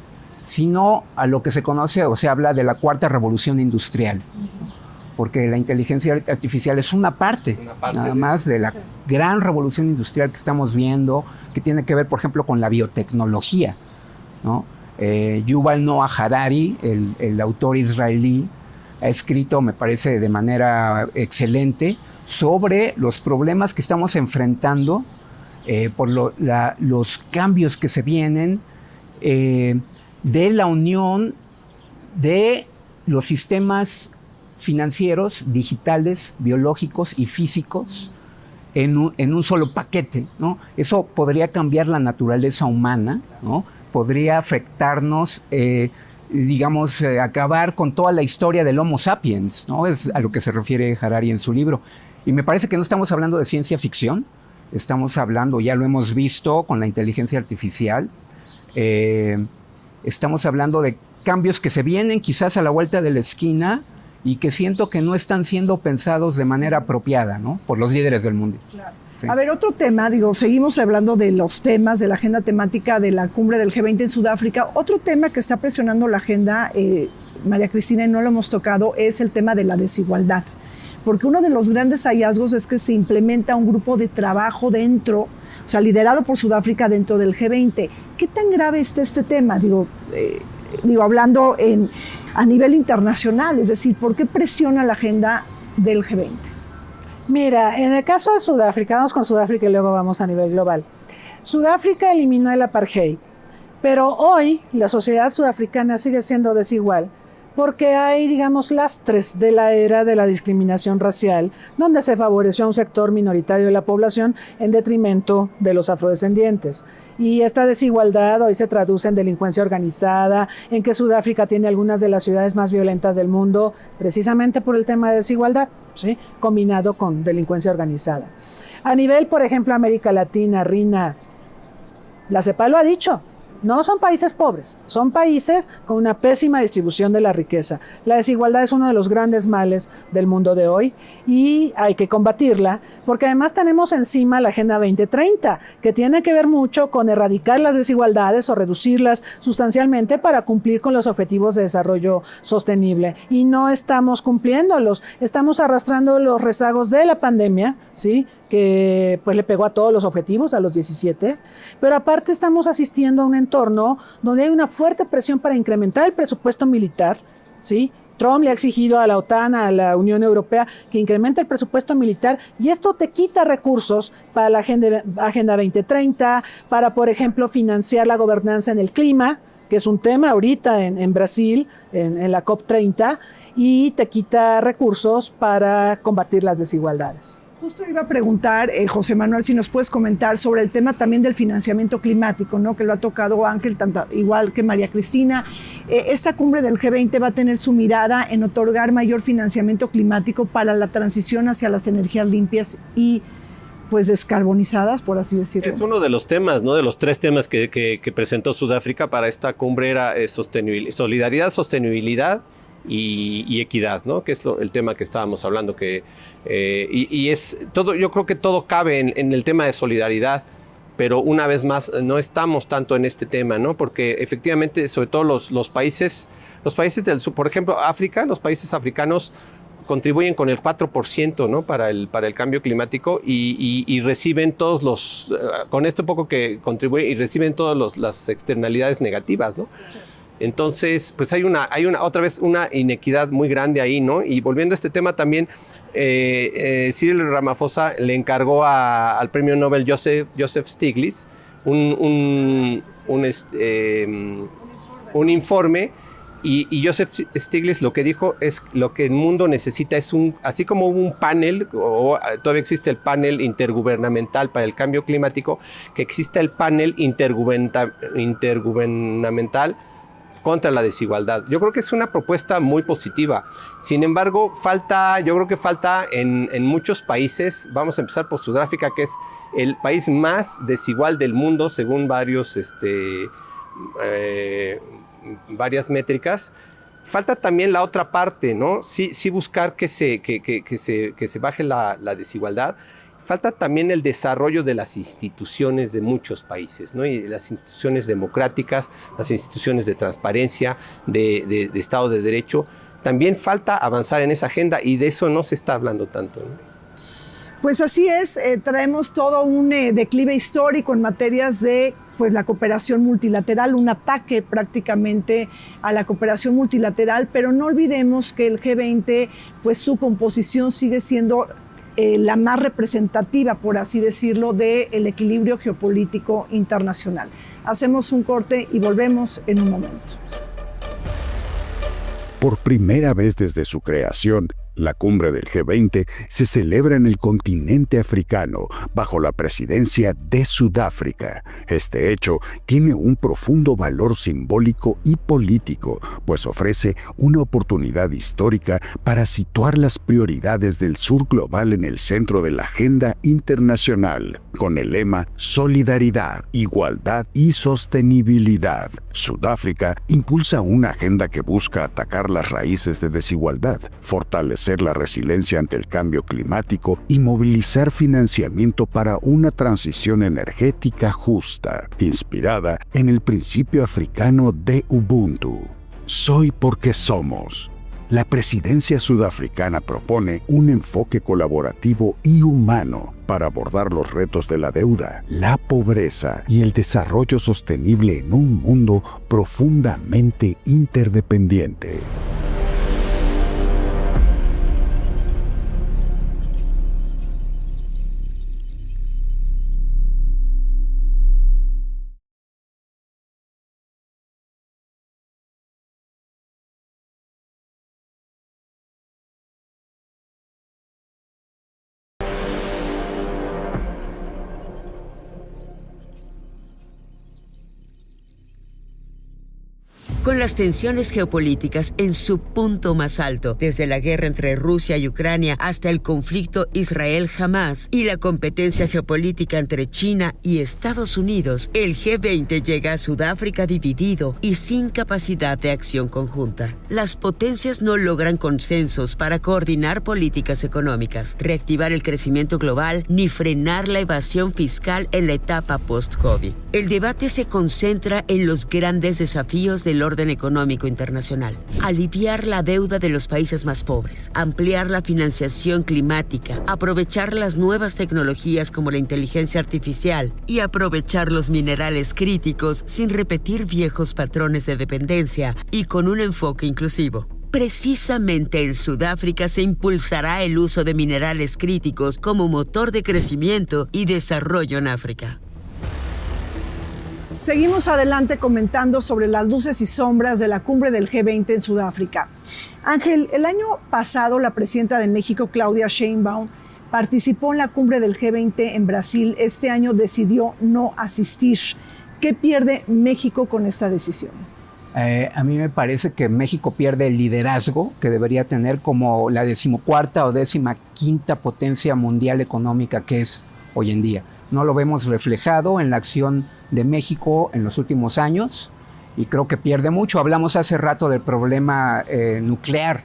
sino a lo que se conoce o se habla de la cuarta revolución industrial. Porque la inteligencia artificial es una parte nada más de la gran revolución industrial que estamos viendo, que tiene que ver, por ejemplo, con la biotecnología, ¿no? Yuval Noah Harari, el autor israelí, ha escrito, me parece, de manera excelente sobre los problemas que estamos enfrentando por los cambios que se vienen de la unión de los sistemas financieros, digitales, biológicos y físicos en un solo paquete, ¿no? Eso podría cambiar la naturaleza humana, ¿no? Podría afectarnos, acabar con toda la historia del Homo sapiens, ¿no? Es a lo que se refiere Harari en su libro. Y me parece que no estamos hablando de ciencia ficción, estamos hablando, ya lo hemos visto con la inteligencia artificial, estamos hablando de cambios que se vienen quizás a la vuelta de la esquina, y que siento que no están siendo pensados de manera apropiada, ¿no? Por los líderes del mundo. Claro. Sí. A ver, otro tema, seguimos hablando de los temas de la agenda temática de la cumbre del G20 en Sudáfrica. Otro tema que está presionando la agenda, María Cristina, y no lo hemos tocado, es el tema de la desigualdad. Porque uno de los grandes hallazgos es que se implementa un grupo de trabajo liderado por Sudáfrica dentro del G20. ¿Qué tan grave está este tema? Hablando a nivel internacional, es decir, ¿por qué presiona la agenda del G20? Mira, en el caso de Sudáfrica, vamos con Sudáfrica y luego vamos a nivel global. Sudáfrica eliminó el apartheid, pero hoy la sociedad sudafricana sigue siendo desigual porque hay, lastres de la era de la discriminación racial, donde se favoreció a un sector minoritario de la población en detrimento de los afrodescendientes. Y esta desigualdad hoy se traduce en delincuencia organizada, en que Sudáfrica tiene algunas de las ciudades más violentas del mundo, precisamente por el tema de desigualdad, ¿sí? Combinado con delincuencia organizada. A nivel, por ejemplo, América Latina, Rina, la CEPAL lo ha dicho. No son países pobres, son países con una pésima distribución de la riqueza. La desigualdad es uno de los grandes males del mundo de hoy y hay que combatirla porque además tenemos encima la Agenda 2030, que tiene que ver mucho con erradicar las desigualdades o reducirlas sustancialmente para cumplir con los objetivos de desarrollo sostenible. Y no estamos cumpliéndolos, estamos arrastrando los rezagos de la pandemia, ¿sí? Que pues le pegó a todos los objetivos, a los 17, pero aparte estamos asistiendo a un entorno donde hay una fuerte presión para incrementar el presupuesto militar, ¿sí? Trump le ha exigido a la OTAN, a la Unión Europea, que incremente el presupuesto militar y esto te quita recursos para la Agenda 2030, para, por ejemplo, financiar la gobernanza en el clima, que es un tema ahorita en Brasil, en la COP30, y te quita recursos para combatir las desigualdades. Justo iba a preguntar, José Manuel, si nos puedes comentar sobre el tema también del financiamiento climático, ¿no? Que lo ha tocado Ángel, igual que María Cristina. Esta cumbre del G20 va a tener su mirada en otorgar mayor financiamiento climático para la transición hacia las energías limpias y pues descarbonizadas, por así decirlo. Es uno de los temas, ¿no? De los 3 temas que presentó Sudáfrica para esta cumbre era solidaridad, sostenibilidad y equidad, ¿no? Que es el tema que estábamos hablando, y es todo. Yo creo que todo cabe en el tema de solidaridad, pero una vez más no estamos tanto en este tema, ¿no? Porque efectivamente, sobre todo los países del sur, por ejemplo, África, los países africanos contribuyen con el 4%, ¿no? para el cambio climático y reciben con esto poco que contribuyen, y reciben todas las externalidades negativas, ¿no? Entonces, pues hay otra vez una inequidad muy grande ahí, ¿no? Y volviendo a este tema también, Cyril Ramaphosa le encargó al premio Nobel Joseph Stiglitz un informe, y Joseph Stiglitz lo que dijo es lo que el mundo necesita es así como hubo un panel, o todavía existe el panel intergubernamental para el cambio climático, que exista el panel intergubernamental contra la desigualdad. Yo creo que es una propuesta muy positiva. Sin embargo, yo creo que falta en muchos países. Vamos a empezar por Sudáfrica, que es el país más desigual del mundo según varias métricas. Falta también la otra parte, ¿no? Sí buscar que se baje la desigualdad. Falta también el desarrollo de las instituciones de muchos países, ¿no? Y las instituciones democráticas, las instituciones de transparencia, de Estado de Derecho. También falta avanzar en esa agenda, y de eso no se está hablando tanto, ¿no? Pues así es, traemos todo un declive histórico en materias de la cooperación multilateral, un ataque prácticamente a la cooperación multilateral, pero no olvidemos que el G20, pues su composición sigue siendo la más representativa, por así decirlo, del equilibrio geopolítico internacional. Hacemos un corte y volvemos en un momento. Por primera vez desde su creación, la cumbre del G20 se celebra en el continente africano bajo la presidencia de Sudáfrica. Este hecho tiene un profundo valor simbólico y político, pues ofrece una oportunidad histórica para situar las prioridades del sur global en el centro de la agenda internacional, con el lema Solidaridad, Igualdad y Sostenibilidad. Sudáfrica impulsa una agenda que busca atacar las raíces de desigualdad, fortalecer la resiliencia ante el cambio climático y movilizar financiamiento para una transición energética justa, inspirada en el principio africano de Ubuntu. Soy porque somos. La presidencia sudafricana propone un enfoque colaborativo y humano para abordar los retos de la deuda, la pobreza y el desarrollo sostenible en un mundo profundamente interdependiente. Con las tensiones geopolíticas en su punto más alto, desde la guerra entre Rusia y Ucrania hasta el conflicto Israel-Hamás y la competencia geopolítica entre China y Estados Unidos, el G20 llega a Sudáfrica dividido y sin capacidad de acción conjunta. Las potencias no logran consensos para coordinar políticas económicas, reactivar el crecimiento global ni frenar la evasión fiscal en la etapa post-COVID. El debate se concentra en los grandes desafíos del orden económico internacional: aliviar la deuda de los países más pobres, ampliar la financiación climática, aprovechar las nuevas tecnologías como la inteligencia artificial y aprovechar los minerales críticos sin repetir viejos patrones de dependencia y con un enfoque inclusivo. Precisamente en Sudáfrica se impulsará el uso de minerales críticos como motor de crecimiento y desarrollo en África. Seguimos adelante comentando sobre las luces y sombras de la cumbre del G20 en Sudáfrica. Ángel, el año pasado la presidenta de México, Claudia Sheinbaum, participó en la cumbre del G20 en Brasil. Este año decidió no asistir. ¿Qué pierde México con esta decisión? A mí me parece que México pierde el liderazgo que debería tener como la 14ª o 15ª potencia mundial económica que es hoy en día. No lo vemos reflejado en la acción de México en los últimos años. y creo que pierde mucho. Hablamos hace rato del problema nuclear,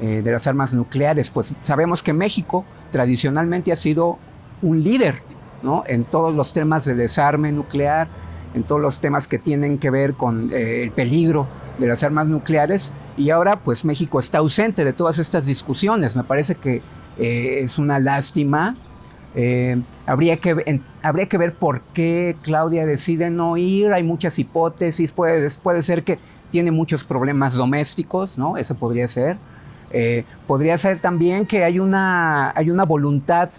de las armas nucleares. Pues sabemos que México tradicionalmente ha sido un líder, ¿no?, en todos los temas de desarme nuclear, en todos los temas que tienen que ver con el peligro de las armas nucleares, y ahora pues México está ausente de todas estas discusiones. Me parece que es una lástima. Habría que ver por qué Claudia decide no ir. Hay muchas hipótesis. Puede ser que tiene muchos problemas domésticos, ¿no? Eso podría ser. Podría ser también que hay una voluntad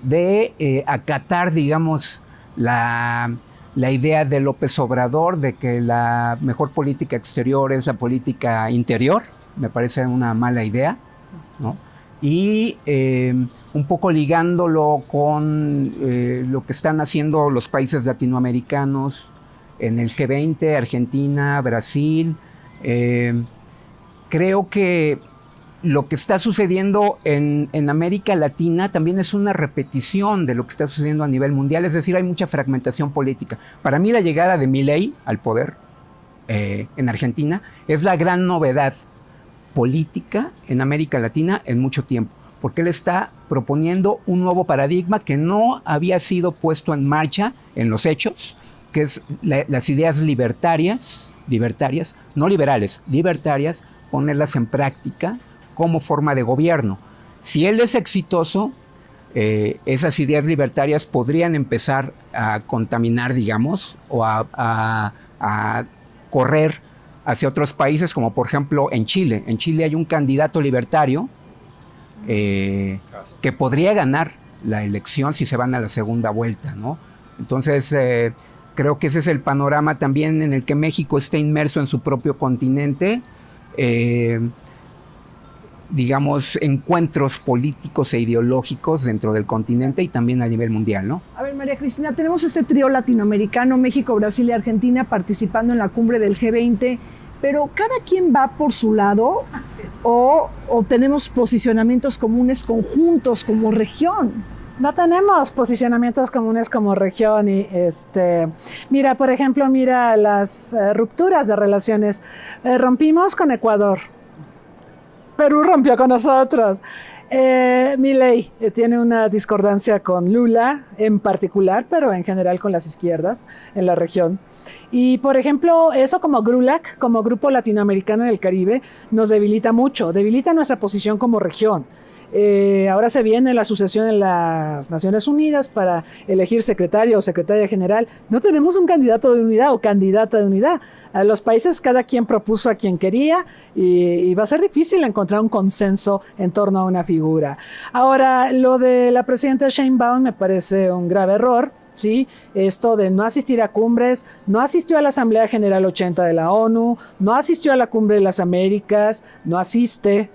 de acatar, digamos, la idea de López Obrador de que la mejor política exterior es la política interior. Me parece una mala idea, ¿no? Y un poco ligándolo con lo que están haciendo los países latinoamericanos en el G20, Argentina, Brasil. Creo que lo que está sucediendo en América Latina también es una repetición de lo que está sucediendo a nivel mundial, es decir, hay mucha fragmentación política. Para mí la llegada de Milei al poder en Argentina es la gran novedad política en América Latina en mucho tiempo, porque él está proponiendo un nuevo paradigma que no había sido puesto en marcha en los hechos, que es las ideas libertarias, no liberales, libertarias, ponerlas en práctica como forma de gobierno. Si él es exitoso, esas ideas libertarias podrían empezar a contaminar, digamos, o a correr hacia otros países, como por ejemplo en Chile. En Chile hay un candidato libertario que podría ganar la elección si se van a la segunda vuelta, ¿no? Entonces, creo que ese es el panorama también en el que México está inmerso en su propio continente. Digamos, encuentros políticos e ideológicos dentro del continente y también a nivel mundial, ¿no? A ver, María Cristina, tenemos este trío latinoamericano, México, Brasil y Argentina, participando en la cumbre del G20, pero ¿cada quien va por su lado? ¿O tenemos posicionamientos comunes conjuntos como región? No tenemos posicionamientos comunes como región y mira, por ejemplo, las rupturas de relaciones. Rompimos con Ecuador. Perú rompió con nosotros. Milei tiene una discordancia con Lula en particular, pero en general con las izquierdas en la región. Y, por ejemplo, eso como GRULAC, como Grupo Latinoamericano del Caribe, nos debilita mucho, debilita nuestra posición como región. Ahora se viene la sucesión en las Naciones Unidas para elegir secretario o secretaria general. No tenemos un candidato de unidad o candidata de unidad. A los países cada quien propuso a quien quería y va a ser difícil encontrar un consenso en torno a una figura. Ahora, lo de la presidenta Sheinbaum me parece un grave error. ¿Sí? Esto de no asistir a cumbres, no asistió a la Asamblea General 80 de la ONU, no asistió a la Cumbre de las Américas, no asiste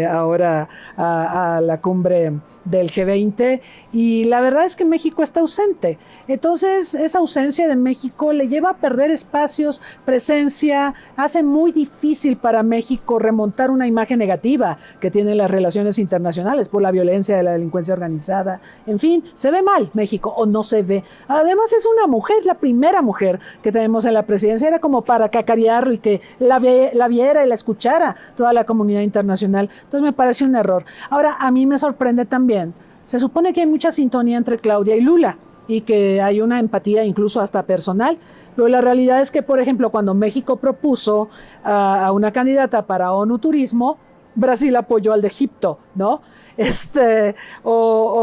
ahora a la cumbre del G20 y la verdad es que México está ausente. Entonces, esa ausencia de México le lleva a perder espacios, presencia, hace muy difícil para México remontar una imagen negativa que tienen las relaciones internacionales por la violencia de la delincuencia organizada. En fin, se ve mal México o no se ve. Además es una mujer, la primera mujer que tenemos en la presidencia, era como para cacarearlo y que la viera y la escuchara toda la comunidad internacional. Entonces me parece un error. Ahora, a mí me sorprende también, se supone que hay mucha sintonía entre Claudia y Lula y que hay una empatía incluso hasta personal, pero la realidad es que, por ejemplo, cuando México propuso a una candidata para ONU Turismo, Brasil apoyó al de Egipto, ¿no?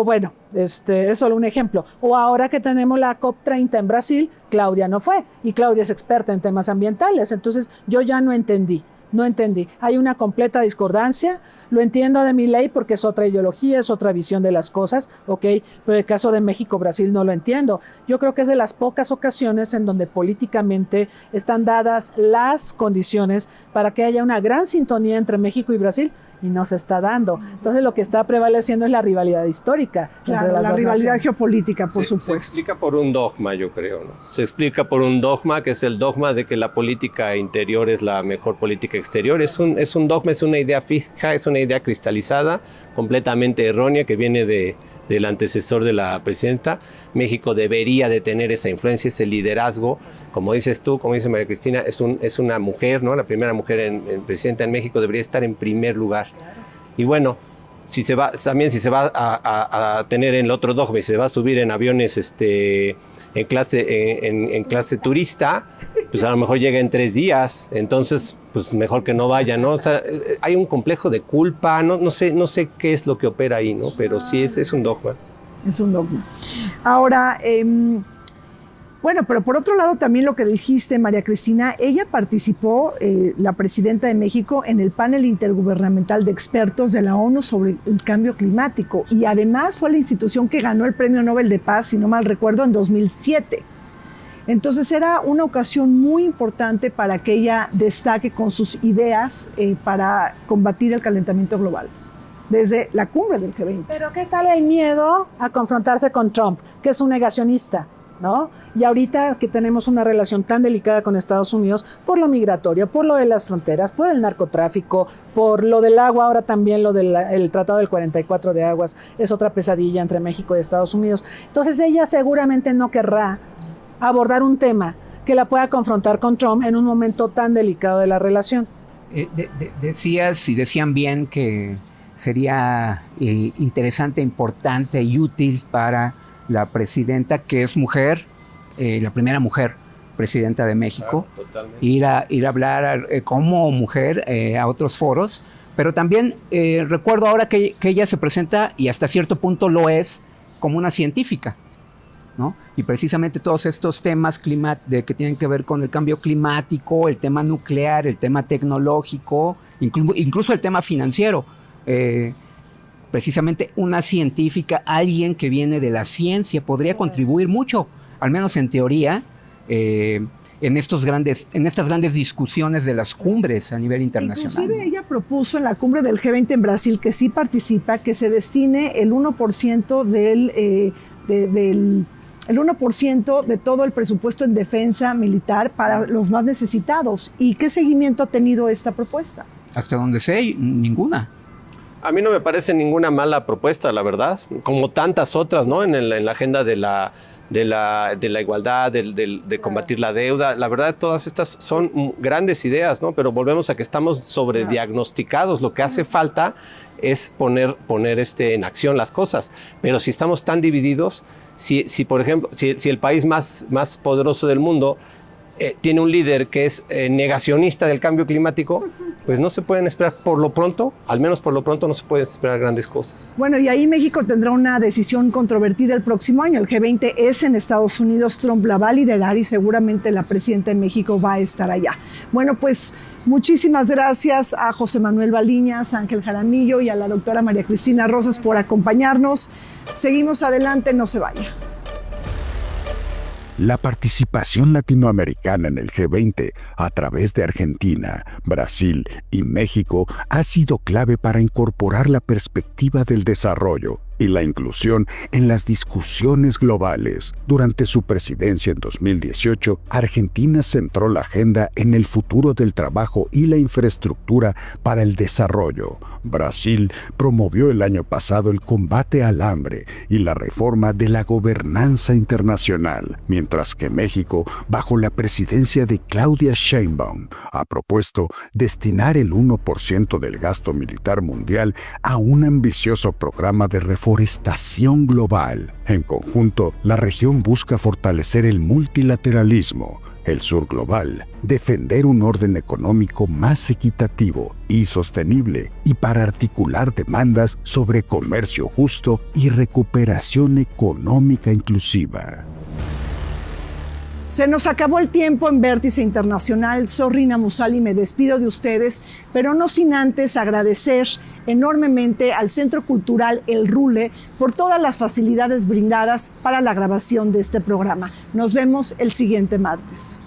Bueno, es solo un ejemplo. O ahora que tenemos la COP30 en Brasil, Claudia no fue, y Claudia es experta en temas ambientales, entonces yo ya no entendí. Hay una completa discordancia. Lo entiendo de Milei porque es otra ideología, es otra visión de las cosas, ¿ok? Pero el caso de México-Brasil no lo entiendo. Yo creo que es de las pocas ocasiones en donde políticamente están dadas las condiciones para que haya una gran sintonía entre México y Brasil y no se está dando. Entonces lo que está prevaleciendo es la rivalidad histórica. Claro, entre las la dos rivalidad naciones. Geopolítica, por supuesto. Se explica por un dogma, yo creo, ¿no? Se explica por un dogma, que es el dogma de que la política interior es la mejor política exterior. Es un dogma, es una idea fija, es una idea cristalizada, completamente errónea, que viene de del antecesor de la presidenta. México debería de tener esa influencia, ese liderazgo. Como dices tú, como dice María Cristina, es una mujer, ¿no? La primera mujer en presidenta en México, debería estar en primer lugar. Y bueno, si se va a tener en el otro dogma y se va a subir en aviones en clase turista, pues a lo mejor llega en 3 días, entonces pues mejor que no vaya, ¿no? O sea, hay un complejo de culpa, no sé qué es lo que opera ahí, ¿no? Pero sí es un dogma. Es un dogma. Ahora, bueno, pero por otro lado también lo que dijiste, María Cristina, ella participó, la presidenta de México, en el panel intergubernamental de expertos de la ONU sobre el cambio climático, y además fue la institución que ganó el Premio Nobel de Paz, si no mal recuerdo, en 2007. Entonces era una ocasión muy importante para que ella destaque con sus ideas para combatir el calentamiento global, desde la cumbre del G20. Pero ¿qué tal el miedo a confrontarse con Trump, que es un negacionista, ¿no? Y ahorita que tenemos una relación tan delicada con Estados Unidos por lo migratorio, por lo de las fronteras, por el narcotráfico, por lo del agua, ahora también lo del Tratado del 44 de Aguas, es otra pesadilla entre México y Estados Unidos. Entonces ella seguramente no querrá abordar un tema que la pueda confrontar con Trump en un momento tan delicado de la relación. Decían bien que sería interesante, importante y útil para la presidenta, que es mujer, la primera mujer presidenta de México, ir a hablar como mujer a otros foros, pero también recuerdo ahora que ella se presenta, y hasta cierto punto lo es, como una científica, ¿no? Y precisamente todos estos temas que tienen que ver con el cambio climático, el tema nuclear, el tema tecnológico, incluso el tema financiero, precisamente una científica, alguien que viene de la ciencia, podría contribuir mucho, al menos en teoría, en estas grandes discusiones de las cumbres a nivel internacional. Inclusive ella propuso en la cumbre del G20 en Brasil, que sí participa, que se destine el 1% el 1% de todo el presupuesto en defensa militar para los más necesitados. ¿Y qué seguimiento ha tenido esta propuesta? Hasta donde sé, ninguna. A mí no me parece ninguna mala propuesta, la verdad, como tantas otras, ¿no? En la agenda de la igualdad, de combatir la deuda. La verdad, todas estas son grandes ideas, ¿no? Pero volvemos a que estamos sobrediagnosticados. Lo que hace falta es poner en acción las cosas. Pero si estamos tan divididos, si por ejemplo, si el país más poderoso del mundo tiene un líder que es negacionista del cambio climático, pues no se pueden esperar al menos por lo pronto no se pueden esperar grandes cosas. Bueno, y ahí México tendrá una decisión controvertida el próximo año. El G20 es en Estados Unidos, Trump la va a liderar y seguramente la presidenta de México va a estar allá. Bueno, pues muchísimas gracias a José Manuel Baliñas, a Ángel Jaramillo y a la doctora María Cristina Rosas por acompañarnos. Seguimos adelante, no se vaya. La participación latinoamericana en el G20 a través de Argentina, Brasil y México ha sido clave para incorporar la perspectiva del desarrollo y la inclusión en las discusiones globales. Durante su presidencia en 2018, Argentina centró la agenda en el futuro del trabajo y la infraestructura para el desarrollo. Brasil promovió el año pasado el combate al hambre y la reforma de la gobernanza internacional, mientras que México, bajo la presidencia de Claudia Sheinbaum, ha propuesto destinar el 1% del gasto militar mundial a un ambicioso programa de reforestación global. En conjunto, la región busca fortalecer el multilateralismo, el sur global, defender un orden económico más equitativo y sostenible, y para articular demandas sobre comercio justo y recuperación económica inclusiva. Se nos acabó el tiempo en Vértice Internacional. Soy Rina Musali, me despido de ustedes, pero no sin antes agradecer enormemente al Centro Cultural El Rule por todas las facilidades brindadas para la grabación de este programa. Nos vemos el siguiente martes.